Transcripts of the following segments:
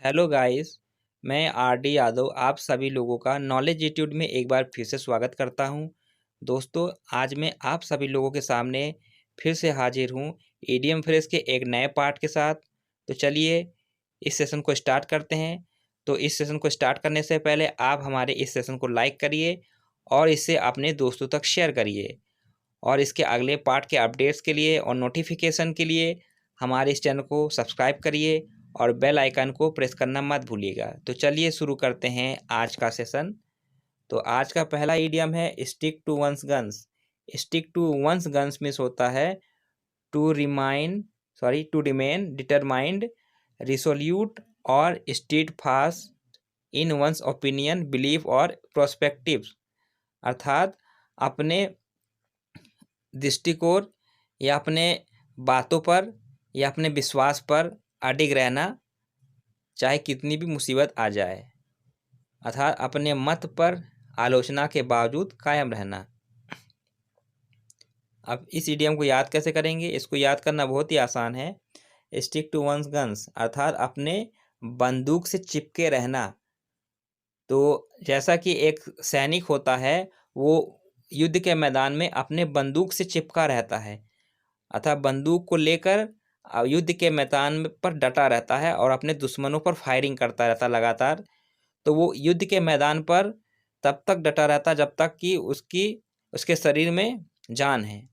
Hello guys. मैं R D Yadav आप सभी लोगों का नॉलेज एटीट्यूड में एक बार फिर से स्वागत करता हूं। दोस्तों, आज मैं आप सभी लोगों के सामने फिर से हाजिर हूं ईडीएम फ्रेज के एक नए पार्ट के साथ। तो चलिए इस सेशन को स्टार्ट करते हैं। तो इस सेशन को स्टार्ट करने से पहले आप हमारे इस सेशन को लाइक करिए और इसे अपने दोस्तों तक शेयर करिए। और इसके अगले पार्ट के अपडेट्स के लिए और नोटिफिकेशन के लिए हमारे इस चैनल को सब्सक्राइब करिए और बेल आइकन को प्रेस करना मत भूलिएगा। तो चलिए शुरू करते हैं आज का सेशन। तो आज का पहला इडियम है stick to one's guns. Stick to one's guns means होता है टू रिमेन डिटरमाइंड, रिसोल्यूट और steadfast in one's opinion, belief और प्रोस्पेक्टिव्स। अर्थात अपने दृष्टिकोण या अपने बातों पर या अपने विश्वास पर अडिग रहना, चाहे कितनी भी मुसीबत आ जाए। अर्थात अपने मत पर आलोचना के बावजूद कायम रहना। अब इस इडियम को याद कैसे करेंगे? इसको याद करना बहुत ही आसान है। स्टिक टू वंस गन्स अर्थात अपने बंदूक से चिपके रहना। तो जैसा कि एक सैनिक होता है, वो युद्ध के मैदान में अपने बंदूक से चिपका रहता है, अर्थात बंदूक को लेकर युद्ध के मैदान पर डटा रहता है और अपने दुश्मनों पर फायरिंग करता रहता है लगातार। तो वो युद्ध के मैदान पर तब तक डटा रहता है जब तक कि उसके शरीर में जान है,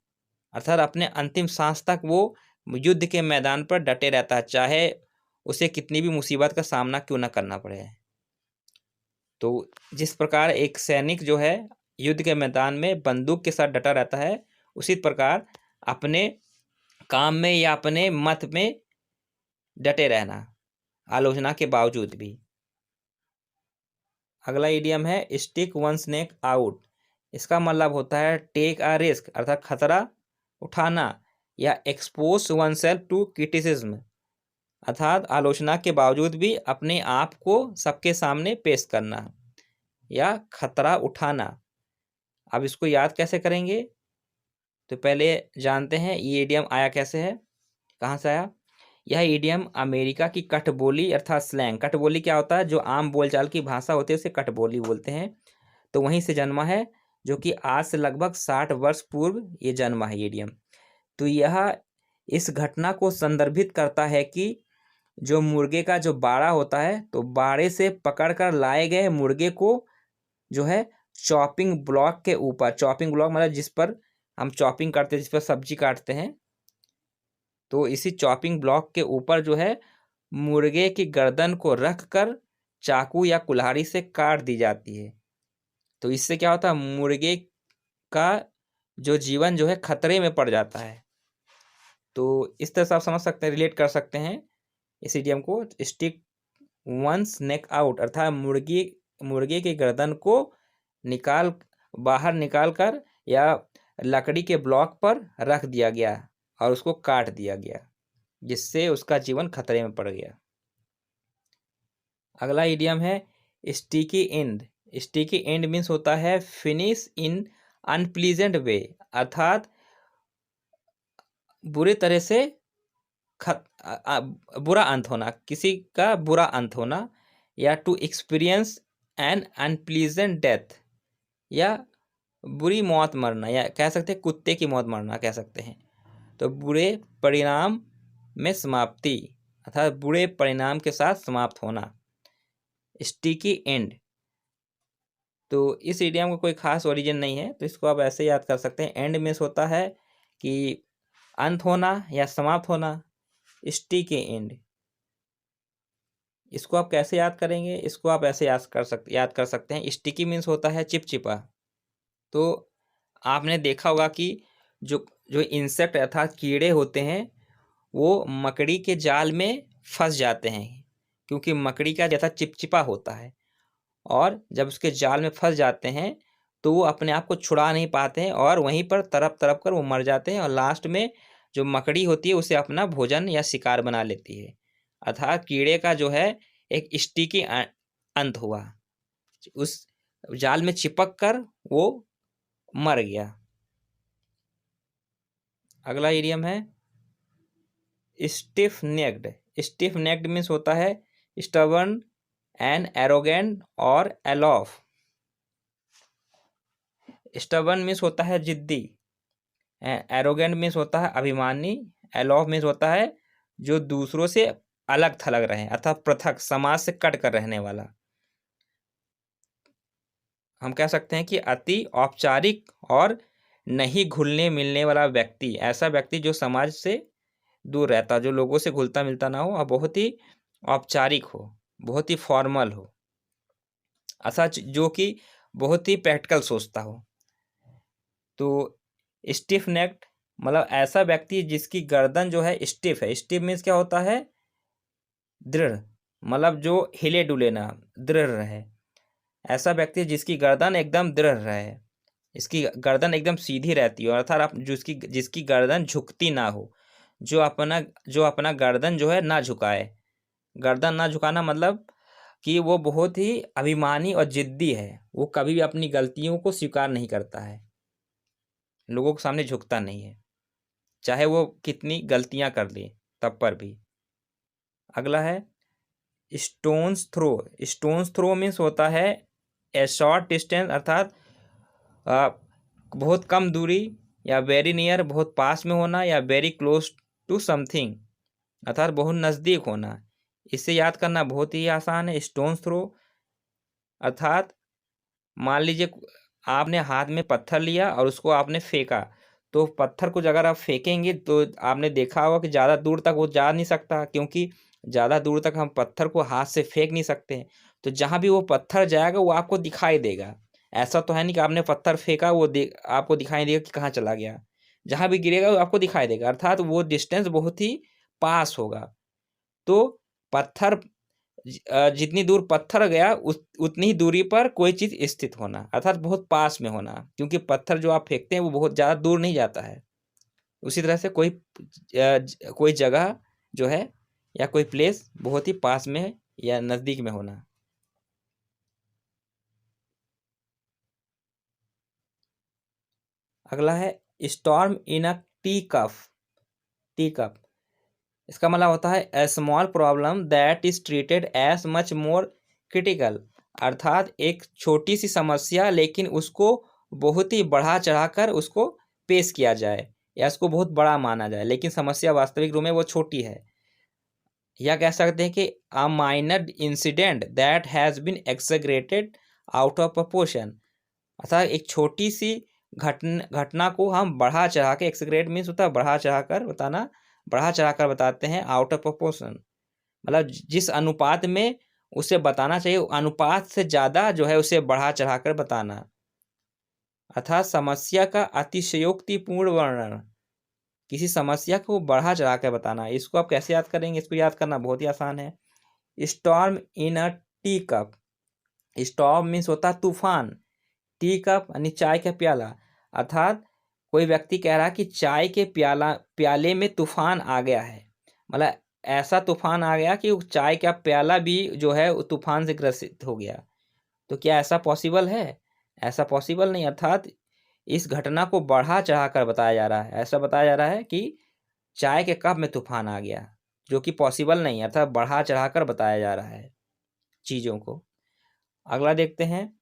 अर्थात अपने अंतिम सांस तक वो युद्ध के मैदान पर डटे रहता है, चाहे उसे कितनी भी मुसीबत का सामना क्यों न करना पड़े। तो जिस प्रकार एक सैनिक जो है युद्ध के मैदान में बंदूक के साथ डटा रहता है, उसी प्रकार अपने काम में या अपने मत में डटे रहना, आलोचना के बावजूद भी। अगला इडियम है स्टिक वंस नेक आउट। इसका मतलब होता है टेक अ रिस्क, अर्थात खतरा उठाना या expose oneself to criticism, अर्थात आलोचना के बावजूद भी अपने आप को सबके सामने पेश करना या खतरा उठाना। अब इसको याद कैसे करेंगे? तो पहले जानते हैं ये इडियम आया कैसे है, कहाँ से आया। यह इडियम अमेरिका की कठबोली अर्थात स्लैंग, कठबोली क्या होता है, जो आम बोलचाल की भाषा होती है उसे कठबोली बोलते हैं, तो वहीं से जन्मा है, जो कि आज से लगभग 60 वर्ष पूर्व ये जन्मा है इडियम। तो यह इस घटना को संदर्भित करता है कि जो मुर्गे का जो बाड़ा होता है, तो बाड़े से पकड़कर लाए गए मुर्गे को जो है चॉपिंग ब्लॉक के ऊपर, चॉपिंग ब्लॉक मतलब जिस पर हम चॉपिंग करते हैं, जिस पर सब्जी काटते हैं, तो इसी चॉपिंग ब्लॉक के ऊपर जो है मुर्गे की गर्दन को रख कर चाकू या कुल्हाड़ी से काट दी जाती है। तो इससे क्या होता है, मुर्गे का जो जीवन जो है खतरे में पड़ जाता है। तो इस तरह से आप समझ सकते हैं, रिलेट कर सकते हैं इस इडियम को। स्टिक वंस नेक आउट अर्थात मुर्गे की गर्दन को बाहर निकाल कर या लकड़ी के ब्लॉक पर रख दिया गया और उसको काट दिया गया, जिससे उसका जीवन खतरे में पड़ गया। अगला इडियम है sticky and. Sticky and means होता है फिनिश इन अनप्लीजेंट वे, अर्थात बुरे तरह से बुरा अंत होना, किसी का बुरा अंत होना, या to experience an unpleasant death, या बुरी मौत मरना, या कह सकते हैं कुत्ते की मौत मरना कह सकते हैं। तो बुरे परिणाम में समाप्ति, अर्थात बुरे परिणाम के साथ समाप्त होना, स्टिकी एंड। तो इस इडियम का कोई खास ओरिजिन नहीं है, तो इसको आप ऐसे याद कर सकते हैं। एंड मीन्स होता है कि अंत होना या समाप्त होना, स्टिकी एंड। इसको आप कैसे याद करेंगे? इसको आप ऐसे याद कर सकते हैं। स्टिकी मीन्स होता है चिपचिपा। तो आपने देखा होगा कि जो जो इंसेक्ट अर्थात कीड़े होते हैं, वो मकड़ी के जाल में फंस जाते हैं, क्योंकि मकड़ी का जैसा चिपचिपा होता है, और जब उसके जाल में फंस जाते हैं तो वो अपने आप को छुड़ा नहीं पाते हैं और वहीं पर तड़प तड़प कर वो मर जाते हैं, और लास्ट में जो मकड़ी होती है उसे अपना भोजन या शिकार बना लेती है। अर्थात कीड़े का जो है एक स्टिकी अंत हुआ, उस जाल में चिपक कर वो मर गया। अगला इडियम है stiff necked. Stiff necked means होता है स्टबर्न एंड एरोगेंट और एलॉफ। स्टबर्न मीन्स होता है जिद्दी, एरोगेंट मीन्स होता है अभिमानी, एलॉफ मीन्स होता है जो दूसरों से अलग थलग रहे अर्थात पृथक, समाज से कट कर रहने वाला। हम कह सकते हैं कि अति औपचारिक और नहीं घुलने मिलने वाला व्यक्ति, ऐसा व्यक्ति जो समाज से दूर रहता, जो लोगों से घुलता मिलता ना हो और बहुत ही औपचारिक हो, बहुत ही फॉर्मल हो, ऐसा जो कि बहुत ही प्रैक्टिकल सोचता हो। तो स्टिफ नेक्ड मतलब ऐसा व्यक्ति जिसकी गर्दन जो है स्टिफ है। स्टिफ मीन्स क्या होता है? दृढ़, मतलब जो हिले डुले ना, दृढ़ रहे। ऐसा व्यक्ति जिसकी गर्दन एकदम दृढ़ रहे, इसकी गर्दन एकदम सीधी रहती हो, अर्थात आप जिसकी गर्दन झुकती ना हो, जो अपना गर्दन जो है ना झुकाए। गर्दन ना झुकाना मतलब कि वो बहुत ही अभिमानी और जिद्दी है, वो कभी भी अपनी गलतियों को स्वीकार नहीं करता है, लोगों के सामने झुकता नहीं है, चाहे वो कितनी गलतियां कर ले तब पर भी। अगला है stones throw. Stones throw means होता है ए शॉर्ट डिस्टेंस, अर्थात बहुत कम दूरी, या वेरी नियर बहुत पास में होना, या वेरी क्लोज टू समथिंग अर्थात बहुत नज़दीक होना। इसे याद करना बहुत ही आसान है। स्टोन्स थ्रो अर्थात मान लीजिए आपने हाथ में पत्थर लिया और उसको आपने फेंका, तो पत्थर को अगर आप फेंकेंगे तो आपने देखा होगा कि ज़्यादा दूर तक वो जा नहीं सकता, क्योंकि ज़्यादा दूर तक हम पत्थर को हाथ से फेंक नहीं सकते हैं। तो जहाँ भी वो पत्थर जाएगा वो आपको दिखाई देगा। ऐसा तो है नहीं कि आपने पत्थर फेंका वो आपको दिखाई देगा कि कहाँ चला गया। जहाँ भी गिरेगा वो आपको दिखाई देगा, अर्थात वो डिस्टेंस बहुत ही पास होगा। तो पत्थर जितनी दूर पत्थर गया उतनी ही दूरी पर कोई चीज़ स्थित होना, अर्थात बहुत पास में होना, क्योंकि पत्थर जो आप फेंकते हैं वो बहुत ज़्यादा दूर नहीं जाता है। उसी तरह से कोई जगह जो है या कोई प्लेस बहुत ही पास में या नज़दीक में होना। अगला है storm in a tea cup. Tea cup इसका मतलब होता है a small problem that is treated as much more critical, अर्थात एक छोटी सी समस्या लेकिन उसको बहुत ही बढ़ा चढ़ाकर उसको पेश किया जाए या उसको बहुत बड़ा माना जाए, लेकिन समस्या वास्तविक रूप में वो छोटी है। या कह सकते हैं कि a minor incident that has been exaggerated out of proportion, अर्थात एक छोटी सी घटना को हम बढ़ा चढ़ा के, एक्सग्रेट मीन्स होता है बढ़ा चढ़ा कर बताना, बढ़ा चढ़ा कर बताते हैं आउट ऑफ प्रोपोर्शन, मतलब जिस अनुपात में उसे बताना चाहिए अनुपात से ज़्यादा जो है उसे बढ़ा चढ़ा कर बताना, अर्थात समस्या का अतिशयोक्तिपूर्ण वर्णन, किसी समस्या को बढ़ा चढ़ा कर बताना। इसको आप कैसे याद करेंगे? इसको याद करना बहुत ही आसान है। Storm in a tea cup. Storm means होता है तूफान, टी कप यानी चाय का प्याला, अर्थात कोई व्यक्ति कह रहा है कि चाय के प्याले में तूफान आ गया है, मतलब ऐसा तूफान आ गया कि चाय का प्याला भी जो है वो तूफान से ग्रसित हो गया। तो क्या ऐसा पॉसिबल है? ऐसा पॉसिबल नहीं, अर्थात इस घटना को बढ़ा चढ़ा कर बताया जा रहा है। ऐसा बताया जा रहा है कि चाय के कप में तूफान आ गया, जो कि पॉसिबल नहीं है, अर्थात बढ़ा चढ़ा कर बताया जा रहा है चीज़ों को। अगला देखते हैं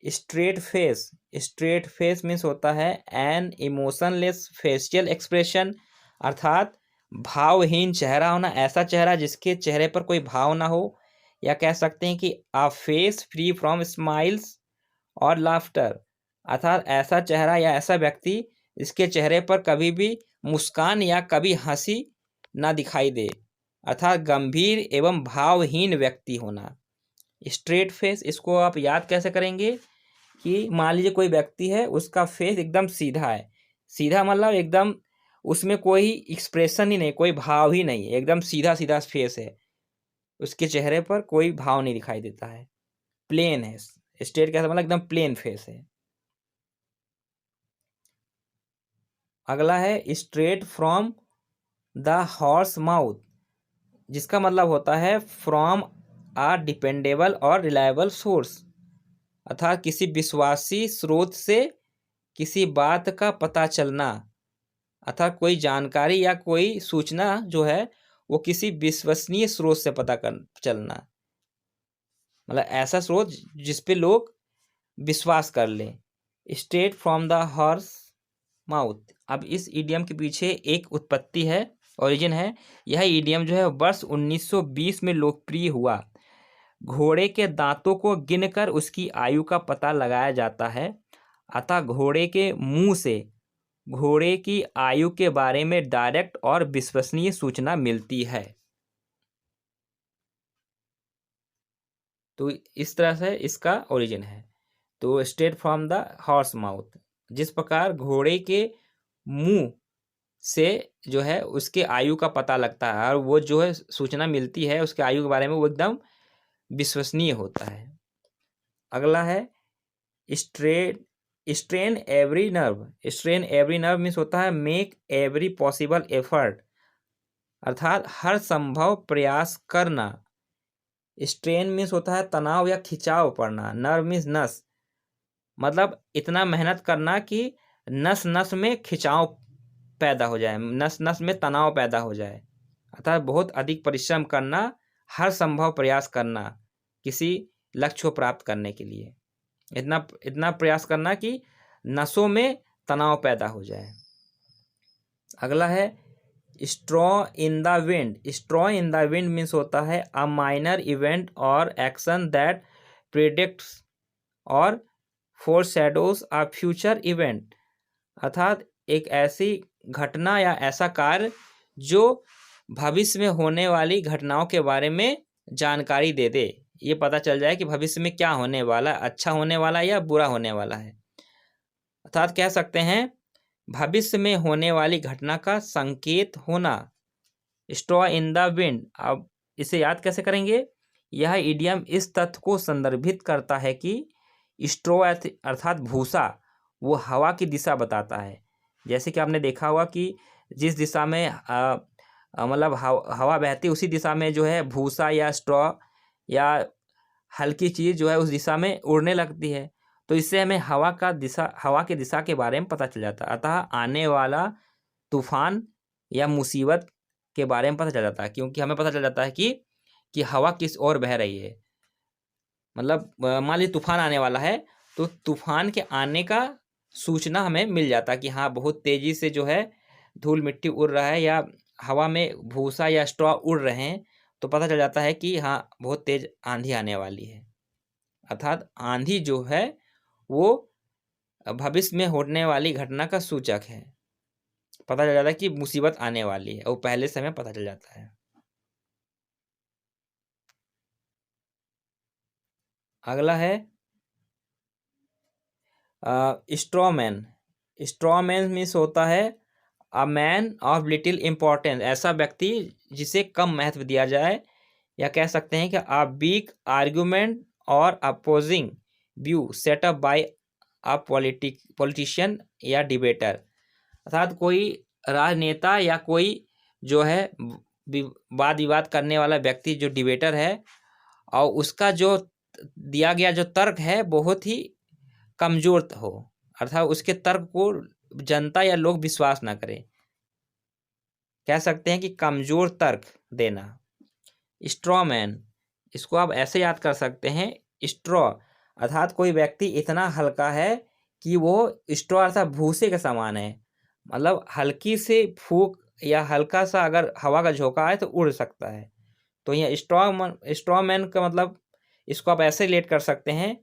straight face. Straight face means होता है एन इमोशनलेस फेशियल एक्सप्रेशन, अर्थात भावहीन चेहरा होना, ऐसा चेहरा जिसके चेहरे पर कोई भाव ना हो, या कह सकते हैं कि अ फेस फ्री फ्रॉम स्माइल्स और लाफ्टर, अर्थात ऐसा चेहरा या ऐसा व्यक्ति जिसके चेहरे पर कभी भी मुस्कान या कभी हंसी ना दिखाई दे, अर्थात गंभीर एवं भावहीन व्यक्ति होना। स्ट्रेट फेस इसको आप याद कैसे करेंगे कि मान लीजिए कोई व्यक्ति है, उसका फेस एकदम सीधा है, सीधा मतलब एकदम उसमें कोई एक्सप्रेशन ही नहीं, कोई भाव ही नहीं, एकदम सीधा सीधा फेस है, उसके चेहरे पर कोई भाव नहीं दिखाई देता है, प्लेन है। स्ट्रेट कैसा मतलब एकदम प्लेन फेस है। अगला है straight from the horse mouth, जिसका मतलब होता है फ्रॉम आ डिपेंडेबल और रिलायबल सोर्स, अर्थात किसी विश्वासी स्रोत से किसी बात का पता चलना, अर्थात कोई जानकारी या कोई सूचना जो है वो किसी विश्वसनीय स्रोत से पता कर चलना, मतलब ऐसा स्रोत जिस पे लोग विश्वास कर लें। Straight from the horse mouth. अब इस ईडियम के पीछे एक उत्पत्ति है, ओरिजिन है। यह ईडियम जो है वर्ष 1920 में लोकप्रिय हुआ। घोड़े के दांतों को गिनकर उसकी आयु का पता लगाया जाता है, अतः घोड़े के मुंह से घोड़े की आयु के बारे में डायरेक्ट और विश्वसनीय सूचना मिलती है। तो इस तरह से इसका ओरिजिन है। तो straight from the horse mouth, जिस प्रकार घोड़े के मुंह से जो है उसके आयु का पता लगता है और वो जो है सूचना मिलती है उसके आयु के बारे में, वो एकदम विश्वसनीय होता है। अगला है strain strain every nerve. Strain every nerve means होता है मेक एवरी पॉसिबल एफर्ट, अर्थात हर संभव प्रयास करना। स्ट्रेन मीन्स होता है तनाव या खिंचाव पड़ना। नर्व मीन्स नस, मतलब इतना मेहनत करना कि नस नस में खिंचाव पैदा हो जाए, नस नस में तनाव पैदा हो जाए, अर्थात बहुत अधिक परिश्रम करना, हर संभव प्रयास करना किसी लक्ष्य को प्राप्त करने के लिए, इतना इतना प्रयास करना कि नसों में तनाव पैदा हो जाए। अगला है straw in the wind. Straw in the wind means होता है अ माइनर इवेंट और एक्शन दैट प्रिडिक्ट्स और फोरशैडोज अ फ्यूचर इवेंट, अर्थात एक ऐसी घटना या ऐसा कार्य जो भविष्य में होने वाली घटनाओं के बारे में जानकारी दे दे, ये पता चल जाए कि भविष्य में क्या होने वाला, अच्छा होने वाला या बुरा होने वाला है। अर्थात कह सकते हैं भविष्य में होने वाली घटना का संकेत होना। Straw in the wind. अब इसे याद कैसे करेंगे? यह इडियम इस तथ्य को संदर्भित करता है कि स्ट्रॉ अर्थात भूसा वो हवा की दिशा बताता है। जैसे कि आपने देखा होगा कि जिस दिशा में मतलब हवा बहती उसी दिशा में जो है भूसा या स्ट्रॉ या हल्की चीज़ जो है उस दिशा में उड़ने लगती है। तो इससे हमें हवा की दिशा के बारे में पता चल जाता है। अतः आने वाला तूफान या मुसीबत के बारे में पता चल जाता है, क्योंकि हमें पता चल जाता है कि हवा किस ओर बह रही है। मतलब मान लीजिए तूफान आने वाला है, तो तूफान के आने का सूचना हमें मिल जाता है कि हाँ बहुत तेजी से जो है धूल मिट्टी उड़ रहा है या हवा में भूसा या स्ट्रॉ उड़ रहे हैं, तो पता चल जाता है कि हाँ बहुत तेज आंधी आने वाली है। अर्थात आंधी जो है वो भविष्य में होने वाली घटना का सूचक है। पता चल जाता है कि मुसीबत आने वाली है, वो पहले से हमें पता चल जाता है। अगला है स्ट्रॉमैन। स्ट्रॉमैन मीन्स होता है a man of little importance, ऐसा व्यक्ति जिसे कम महत्व दिया जाए, या कह सकते हैं कि अ वीक आर्गुमेंट और opposing view setup by a politician या डिबेटर, अर्थात कोई राजनेता या कोई जो है वाद विवाद करने वाला व्यक्ति जो डिबेटर है, और उसका जो दिया गया जो तर्क है बहुत ही कमजोर हो, अर्थात उसके तर्क को जनता या लोग विश्वास ना करें, कह सकते हैं कि कमजोर तर्क देना। स्ट्रॉ मैन, इसको आप ऐसे याद कर सकते हैं, स्ट्रॉ अर्थात कोई व्यक्ति इतना हल्का है कि वो स्ट्रॉ अर्थात भूसे के समान है, मतलब हल्की से फूंक या हल्का सा अगर हवा का झोंका है तो उड़ सकता है। तो यह स्ट्रॉ मैन का मतलब इसको आप ऐसे रिलेट कर सकते हैं,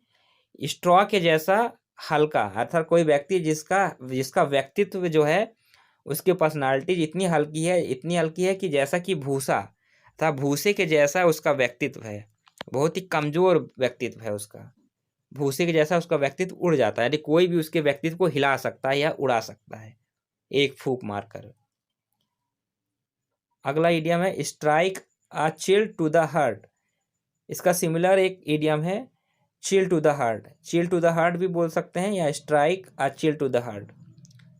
स्ट्रॉ के जैसा हल्का, अर्थात कोई व्यक्ति जिसका व्यक्तित्व जो है उसकी पर्सनालिटी इतनी हल्की है कि जैसा कि भूसा था, भूसे के जैसा उसका व्यक्तित्व है, बहुत ही कमजोर व्यक्तित्व है उसका, भूसे के जैसा उसका व्यक्तित्व उड़ जाता है, यानी कोई भी उसके व्यक्तित्व को हिला सकता है या उड़ा सकता है एक फूंक मारकर। अगला इडियम है strike a chill to the heart. इसका सिमिलर एक इडियम है chill to the heart. Chill to the heart भी बोल सकते हैं या strike a chill to the heart.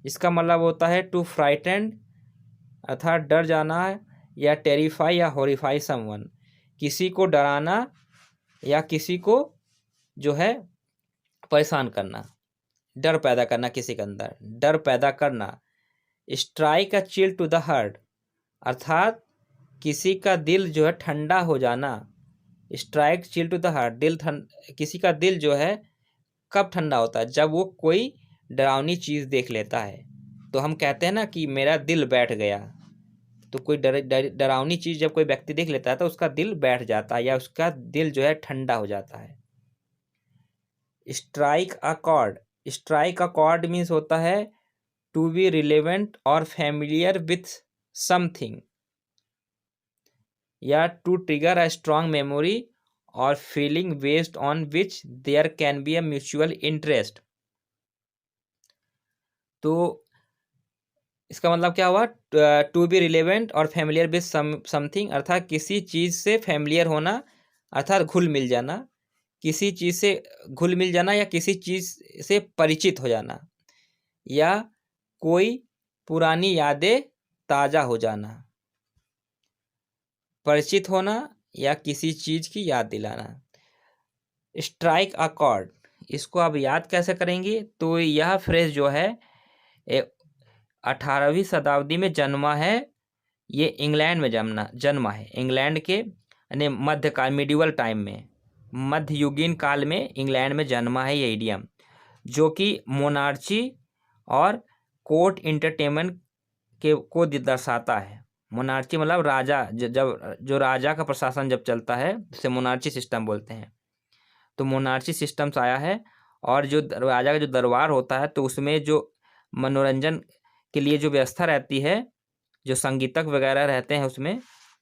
इसका मतलब होता है टू फ्राइटेंड, अर्थात डर जाना, या टेरिफाई या हॉरिफाई समवन, किसी को डराना या किसी को जो है परेशान करना, डर पैदा करना, किसी के अंदर डर पैदा करना। Strike a chill to the heart, अर्थात किसी का दिल जो है ठंडा हो जाना, strike chill to the heart, किसी का दिल जो है कब ठंडा होता है, जब वो कोई डरावनी चीज़ देख लेता है। तो हम कहते हैं ना कि मेरा दिल बैठ गया। तो कोई डरावनी चीज़ जब कोई व्यक्ति देख लेता है तो उसका दिल बैठ जाता है या उसका दिल जो है ठंडा हो जाता है। Strike a chord, strike a chord means होता है टू बी रिलेवेंट और फैमिलियर विथ समथिंग, या to trigger a strong memory और feeling based on which there can be a mutual interest. तो इसका मतलब क्या हुआ, टू बी रिलेवेंट और फैमिलियर विथ समथिंग, अर्थात किसी चीज़ से फैमिलियर होना अर्थात घुल मिल जाना, किसी चीज़ से घुल मिल जाना या किसी चीज़ से परिचित हो जाना, या कोई पुरानी यादें ताज़ा हो जाना। परिचित होना या किसी चीज़ की याद दिलाना। स्ट्राइक अ कॉर्ड, इसको आप याद कैसे करेंगे, तो यह फ्रेज जो है 18वीं शताब्दी में जन्मा है। ये इंग्लैंड में जन्मा है, इंग्लैंड के यानी मध्यकाल मिडिवल टाइम में, मध्ययुगीन काल में इंग्लैंड में जन्मा है ये इडियम, जो कि मोनार्ची और कोर्ट इंटरटेनमेंट के को दर्शाता है। मोनार्ची मतलब राजा, जब जो राजा का प्रशासन जब चलता है उसे मोनार्ची सिस्टम बोलते हैं। तो मोनार्ची सिस्टम से आया है, और जो राजा का जो दरबार होता है तो उसमें जो मनोरंजन के लिए जो व्यवस्था रहती है, जो संगीतक वगैरह रहते हैं उसमें,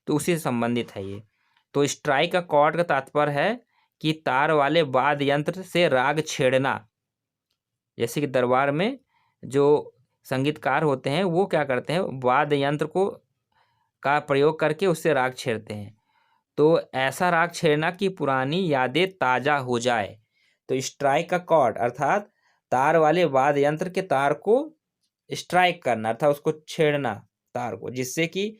तो उसी से संबंधित है ये। तो स्ट्राइक का कॉर्ड का तात्पर्य है कि तार वाले वाद्य यंत्र से राग छेड़ना। जैसे कि दरबार में जो संगीतकार होते हैं वो क्या करते हैं, वाद्य यंत्र को का प्रयोग करके उससे राग छेड़ते हैं। तो ऐसा राग छेड़ना कि पुरानी यादें ताज़ा हो जाए। तो स्ट्राइक का कॉर्ड अर्थात तार वाले वाद्य यंत्र के तार को स्ट्राइक करना अर्थात उसको छेड़ना तार को, जिससे कि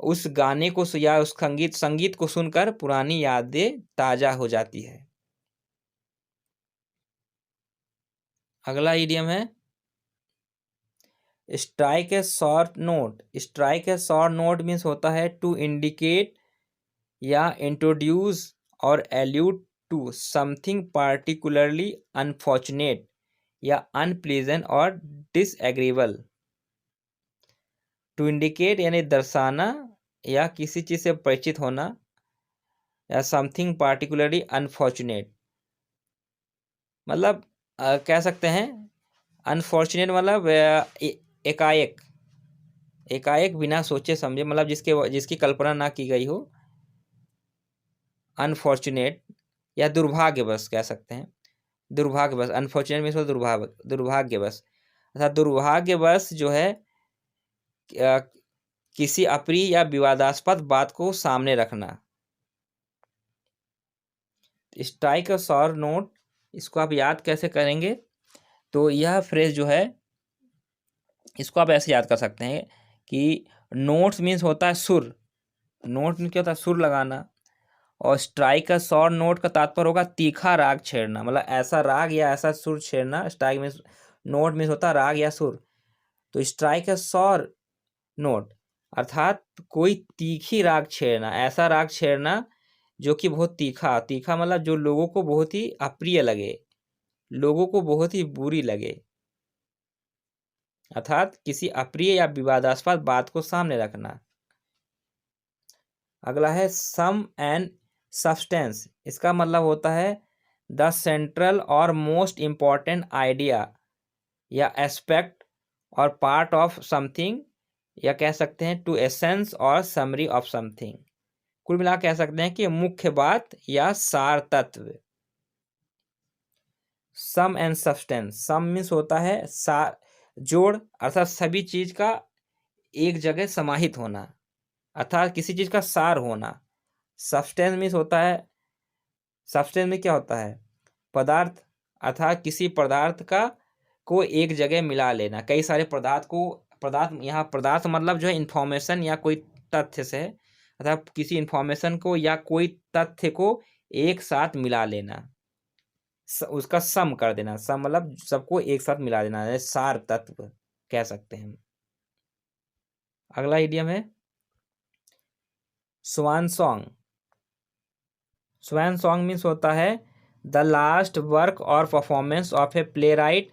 उस गाने को या उस संगीत को सुनकर पुरानी यादें ताज़ा हो जाती है। अगला इडियम है strike a short note. Strike a short note means होता है टू इंडिकेट या इंट्रोड्यूस और allude to something particularly unfortunate या अनप्लीजेंट और डिसएग्रीबल। टू इंडिकेट यानी दर्शाना या किसी चीज़ से परिचित होना, या समथिंग पार्टिकुलरली अनफॉर्चुनेट मतलब कह सकते हैं अनफॉर्चुनेट मतलब एकाएक एकाएक बिना सोचे समझे, मतलब जिसकी कल्पना ना की गई हो, अनफॉर्चुनेट या दुर्भाग्यवश कह सकते हैं। दुर्भाग्यवश, अनफॉर्चुनेट मीन्स दुर्भाग्यवश अर्थात दुर्भाग्यवश जो है किसी अप्रिय या विवादास्पद बात को सामने रखना। स्ट्राइक अ शॉर्ट नोट, इसको आप याद कैसे करेंगे, तो यह फ्रेज जो है इसको आप ऐसे याद कर सकते हैं कि नोट्स मीन्स होता है सुर, नोट मीन्स क्या होता है, सुर लगाना, और स्ट्राइक का शॉर्ट नोट का तात्पर्य होगा तीखा राग छेड़ना, मतलब ऐसा राग या ऐसा सुर छेड़ना। स्ट्राइक मीन्स नोट मीन्स होता है राग या सुर, तो स्ट्राइक का शॉर्ट नोट अर्थात कोई तीखी राग छेड़ना, ऐसा राग छेड़ना जो कि बहुत तीखा, तीखा मतलब जो लोगों को बहुत ही अप्रिय लगे, लोगों को बहुत ही बुरी लगे, अर्थात किसी अप्रिय या विवादास्पद बात को सामने रखना। अगला है सम एंड सब्सटेंस, इसका मतलब होता है द सेंट्रल और मोस्ट इम्पॉर्टेंट आइडिया या एस्पेक्ट और पार्ट ऑफ समथिंग, या कह सकते हैं टू एसेंस और समरी ऑफ समथिंग। कुल मिला कह सकते हैं कि मुख्य बात या सार तत्व। सम एंड सब्सटेंस, सम मीन्स होता है सार, जोड़ अर्थात सभी चीज का एक जगह समाहित होना, अर्थात किसी चीज का सार होना। सब्सटेंस मीन्स होता है, सब्सटेंस में क्या होता है, पदार्थ, अर्थात किसी पदार्थ का को एक जगह मिला लेना, कई सारे पदार्थ को, पदार्थ यहाँ पदार्थ मतलब जो है इंफॉर्मेशन या कोई तथ्य से, अर्थात किसी इंफॉर्मेशन को या कोई तथ्य को एक साथ मिला लेना, उसका सम कर देना, सम मतलब सबको एक साथ मिला देना, सार तत्व कह सकते हैं। अगला इडियम है स्वान सॉन्ग। स्वान सॉन्ग मीन्स होता है द लास्ट वर्क और performance of a play right,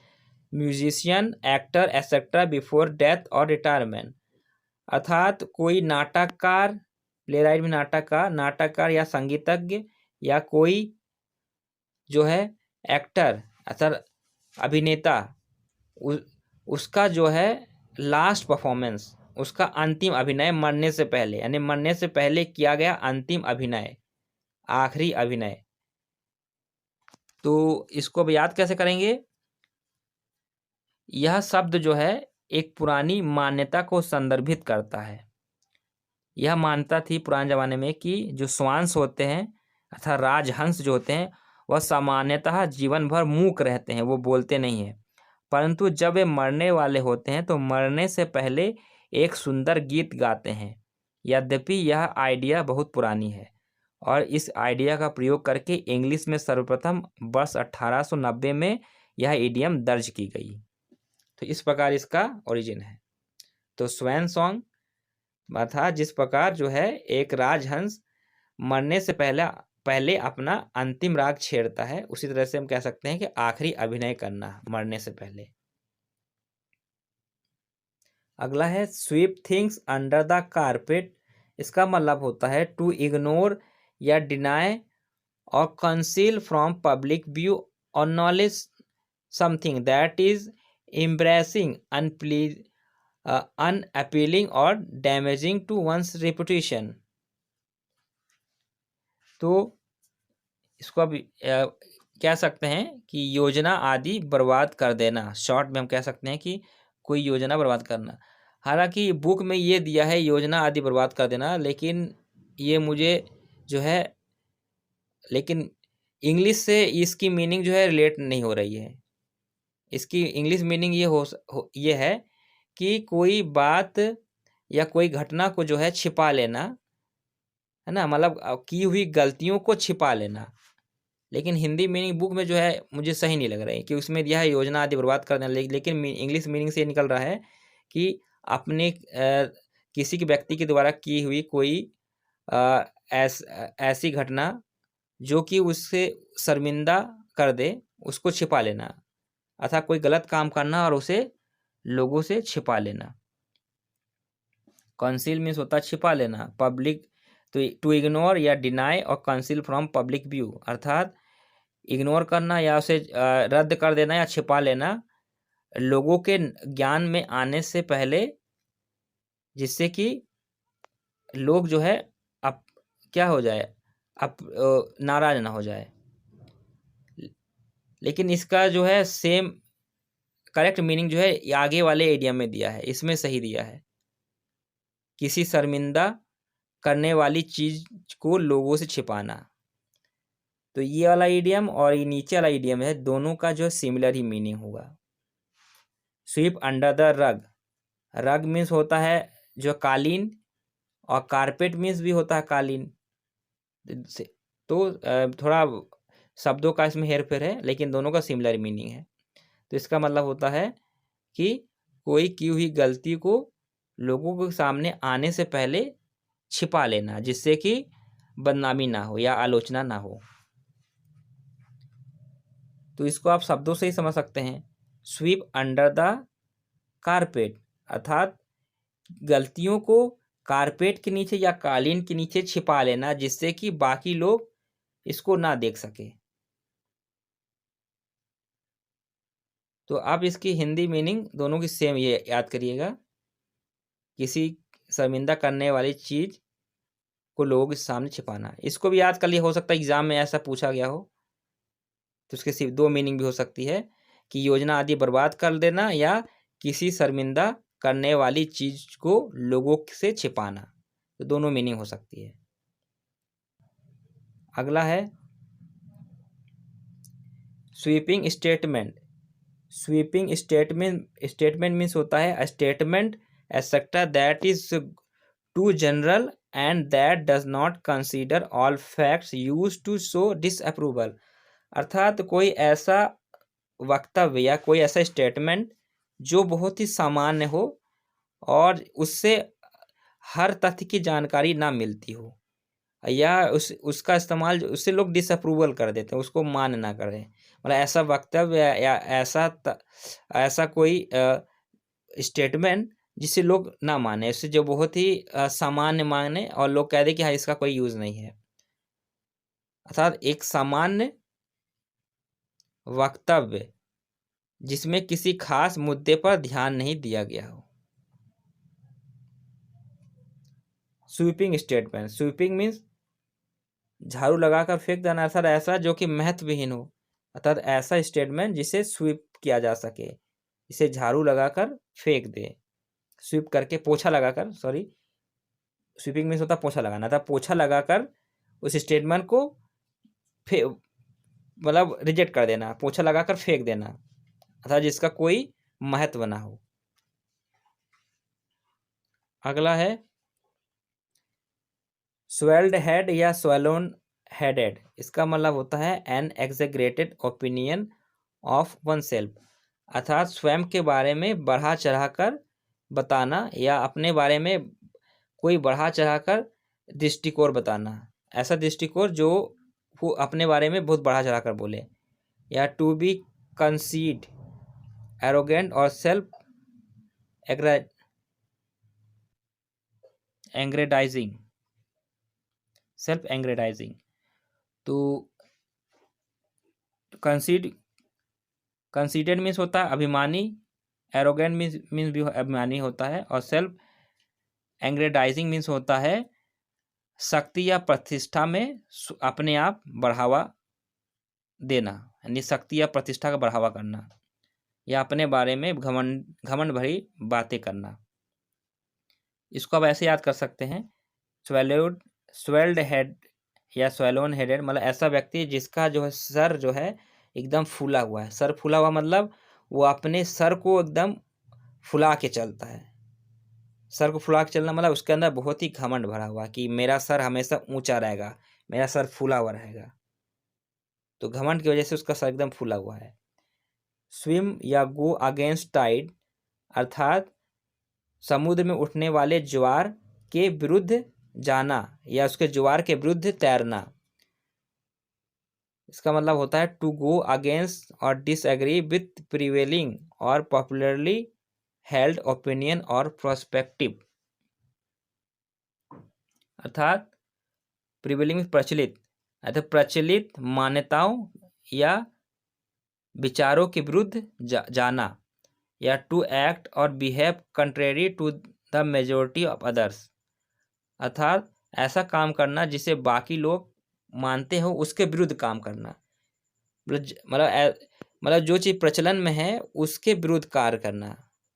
musician, actor etcetera before death और रिटायरमेंट। अर्थात कोई नाटककार, प्ले राइट में नाटककार या संगीतज्ञ या कोई जो है एक्टर अर्थात अभिनेता, उसका जो है लास्ट परफॉर्मेंस, उसका अंतिम अभिनय मरने से पहले, यानी मरने से पहले किया गया अंतिम अभिनय, आखिरी अभिनय। तो इसको अब याद कैसे करेंगे? यह शब्द जो है एक पुरानी मान्यता को संदर्भित करता है। यह मान्यता थी पुराने जमाने में कि जो स्वांस होते हैं अर्थात राजहंस जो होते हैं वह सामान्यतः जीवन भर मूक रहते हैं, वो बोलते नहीं हैं, परंतु जब वे मरने वाले होते हैं तो मरने से पहले एक सुंदर गीत गाते हैं। यद्यपि यह आइडिया बहुत पुरानी है और इस आइडिया का प्रयोग करके इंग्लिश में सर्वप्रथम वर्ष 1890 में यह इडियम दर्ज की गई। तो इस प्रकार इसका ओरिजिन है। तो स्वैन सॉन्ग था जिस प्रकार जो है एक राजहंस मरने से पहले अपना अंतिम राग छेड़ता है, उसी तरह से हम कह सकते हैं कि आखिरी अभिनय करना मरने से पहले। अगला है sweep things under the carpet. इसका मतलब होता है टू इग्नोर या डिनाई और कंसील फ्रॉम पब्लिक व्यू और knowledge something that is embarrassing, unappealing और डैमेजिंग टू वंस रेपुटेशन। तो इसको अब कह सकते हैं कि योजना आदि बर्बाद कर देना। शॉर्ट में हम कह सकते हैं कि कोई योजना बर्बाद करना। हालांकि बुक में ये दिया है योजना आदि बर्बाद कर देना, लेकिन ये मुझे जो है, लेकिन इंग्लिश से इसकी मीनिंग जो है रिलेट नहीं हो रही है। इसकी इंग्लिश मीनिंग ये है कि कोई बात या कोई घटना को जो है छिपा लेना, है ना, मतलब की हुई गलतियों को छिपा लेना। लेकिन हिंदी मीनिंग बुक में जो है मुझे सही नहीं लग रहा है कि उसमें दिया है योजना आदि बर्बाद कर देना, लेकिन इंग्लिश मीनिंग से निकल रहा है कि अपने किसी के व्यक्ति के द्वारा की हुई कोई ऐसी घटना जो कि उससे शर्मिंदा कर दे, उसको छिपा लेना, अर्थात कोई गलत काम करना और उसे लोगों से छिपा लेना। कंसील मीन्स होता है छिपा लेना। पब्लिक, तो टू इग्नोर या डिनाई और कंसील फ्रॉम पब्लिक व्यू, अर्थात इग्नोर करना या उसे रद्द कर देना या छिपा लेना लोगों के ज्ञान में आने से पहले, जिससे कि लोग जो है अब क्या हो जाए, अब नाराज ना हो जाए। लेकिन इसका जो है सेम करेक्ट मीनिंग जो है आगे वाले इडियम में दिया है, इसमें सही दिया है, किसी शर्मिंदा करने वाली चीज को लोगों से छिपाना। तो ये वाला इडियम और ये नीचे वाला इडियम है, दोनों का जो सिमिलर ही मीनिंग होगा। स्वीप अंडर द रग, रग मीन्स होता है जो कालीन, और कारपेट मीन्स भी होता है कालीन। तो थोड़ा शब्दों का इसमें हेर फेर है, लेकिन दोनों का सिमिलर मीनिंग है। तो इसका मतलब होता है कि कोई की हुई गलती को लोगों के सामने आने से पहले छिपा लेना, जिससे कि बदनामी ना हो या आलोचना ना हो। तो इसको आप शब्दों से ही समझ सकते हैं। स्वीप अंडर द कारपेट अर्थात गलतियों को कारपेट के नीचे या कालीन के नीचे छिपा लेना, जिससे कि बाकी लोग इसको ना देख सके। तो आप इसकी हिंदी मीनिंग दोनों की सेम ये याद करिएगा, किसी शर्मिंदा करने वाली चीज को लोगों के सामने छिपाना। इसको भी याद कर लिए, हो सकता है एग्जाम में ऐसा पूछा गया हो। तो इसके सिर्फ दो मीनिंग भी हो सकती है कि योजना आदि बर्बाद कर देना या किसी शर्मिंदा करने वाली चीज को लोगों से छिपाना। तो दोनों मीनिंग हो सकती है। अगला है sweeping statement. Sweeping statement means होता है statement etcetera that is too general and that does not consider all facts used to show disapproval. अर्थात कोई ऐसा वक्तव्य या कोई ऐसा स्टेटमेंट जो बहुत ही सामान्य हो और उससे हर तथ्य की जानकारी ना मिलती हो, या उसका इस्तेमाल उससे लोग डिसअप्रूवल कर देते हैं, उसको मान ना करें। मतलब ऐसा वक्तव्य या ऐसा कोई स्टेटमेंट जिसे लोग ना माने, इससे जो बहुत ही सामान्य माने और लोग कह दे कि हाँ इसका कोई यूज नहीं है। अर्थात एक सामान्य वक्तव्य जिसमें किसी खास मुद्दे पर ध्यान नहीं दिया गया हो। स्वीपिंग स्टेटमेंट, स्वीपिंग मीन्स झाड़ू लगाकर फेंक देना, अर्थात ऐसा जो कि महत्वहीन हो। अर्थात ऐसा स्टेटमेंट जिसे स्वीप किया जा सके, इसे झाड़ू लगाकर फेंक दे, स्वीप करके पोछा लगाकर, सॉरी स्वीपिंग मीन्स होता पोछा लगाना था, पोछा लगाकर उस स्टेटमेंट को मतलब रिजेक्ट कर देना, पोछा लगाकर फेंक देना, अर्थात जिसका कोई महत्व ना हो। अगला है स्वेल्ड हेड या स्वेलोन हेडेड। इसका मतलब होता है an exaggerated opinion of oneself, अर्थात स्वयं के बारे में बढ़ा चढ़ाकर बताना या अपने बारे में कोई बढ़ा चढ़ाकर दृष्टिकोण बताना, ऐसा दृष्टिकोण जो वो अपने बारे में बहुत बढ़ा चढ़ाकर बोले। या टू बी कंसीड, एरोगेंट और सेल्फ एंग्रेडाइजिंग, सेल्फ एंग्रेडाइजिंग। तो कंसीडेड मीन्स होता है अभिमानी, एरोगेंट मीन्स भी अभिमानी होता है, और सेल्फ एंग्रेडाइजिंग मीन्स होता है शक्ति या प्रतिष्ठा में अपने आप बढ़ावा देना, यानी शक्ति या प्रतिष्ठा का बढ़ावा करना या अपने बारे में घमंड भरी बातें करना। इसको आप ऐसे याद कर सकते हैं, स्वेल्ड हेड या स्वेलोन हेडेड मतलब ऐसा व्यक्ति जिसका जो है सर जो है एकदम फूला हुआ है। सर फूला हुआ मतलब वो अपने सर को एकदम फुला के चलता है। सर को फुला के चलना मतलब उसके अंदर बहुत ही घमंड भरा हुआ कि मेरा सर हमेशा ऊंचा रहेगा, मेरा सर फूला हुआ रहेगा, तो घमंड की वजह से उसका सर एकदम फूला हुआ है। स्विम या गो अगेंस्ट टाइड, अर्थात समुद्र में उठने वाले ज्वार के विरुद्ध जाना या उसके ज्वार के विरुद्ध तैरना। इसका मतलब होता है टू गो अगेंस्ट और डिसएग्री विथ प्रिवेलिंग और पॉपुलरली हेल्ड ओपिनियन और प्रोस्पेक्टिव, अर्थात प्रिवेलिंग में प्रचलित, अर्थात प्रचलित मान्यताओं या विचारों के विरुद्ध जाना, या टू एक्ट और behave contrary to the majority of others, अर्थात ऐसा काम करना जिसे बाकी लोग मानते हो उसके विरुद्ध काम करना। मतलब जो चीज़ प्रचलन में है उसके विरुद्ध कार्य करना,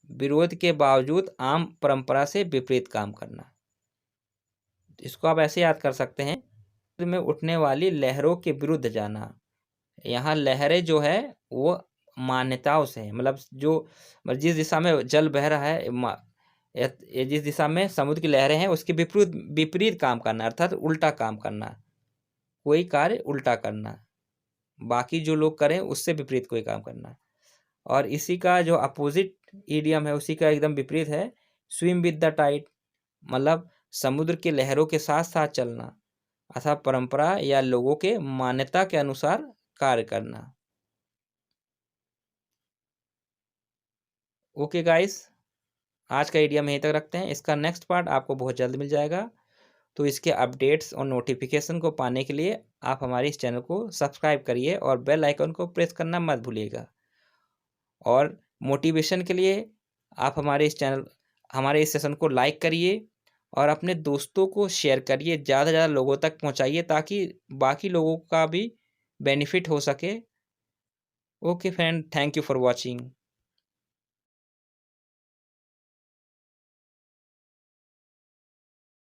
विरोध के बावजूद आम परंपरा से विपरीत काम करना। इसको आप ऐसे याद कर सकते हैं, में उठने वाली लहरों के विरुद्ध जाना। यहाँ लहरें जो है वो मान्यताओं से है, मतलब जो जिस दिशा में जल बह रहा है, जिस दिशा में समुद्र की लहरें हैं उसके विपरीत काम करना, अर्थात उल्टा काम करना, कोई कार्य उल्टा करना, बाकी जो लोग करें उससे विपरीत कोई काम करना। और इसी का जो अपोजिट ईडियम है उसी का एकदम विपरीत है, स्विम विद द टाइड, मतलब समुद्र के लहरों के साथ साथ चलना, अर्थात परंपरा या लोगों के मान्यता के अनुसार कार्य करना। ओके गाइस, आज का ईडियम यहीं तक रखते हैं। इसका नेक्स्ट पार्ट आपको बहुत जल्द मिल जाएगा, तो इसके अपडेट्स और नोटिफिकेशन को पाने के लिए आप हमारे इस चैनल को सब्सक्राइब करिए और बेल आइकन को प्रेस करना मत भूलिएगा। और मोटिवेशन के लिए आप हमारे इस सेशन को लाइक करिए और अपने दोस्तों को शेयर करिए, ज़्यादा से ज़्यादा लोगों तक पहुंचाइए ताकि बाकी लोगों का भी बेनिफिट हो सके। Okay friend, thank you for watching.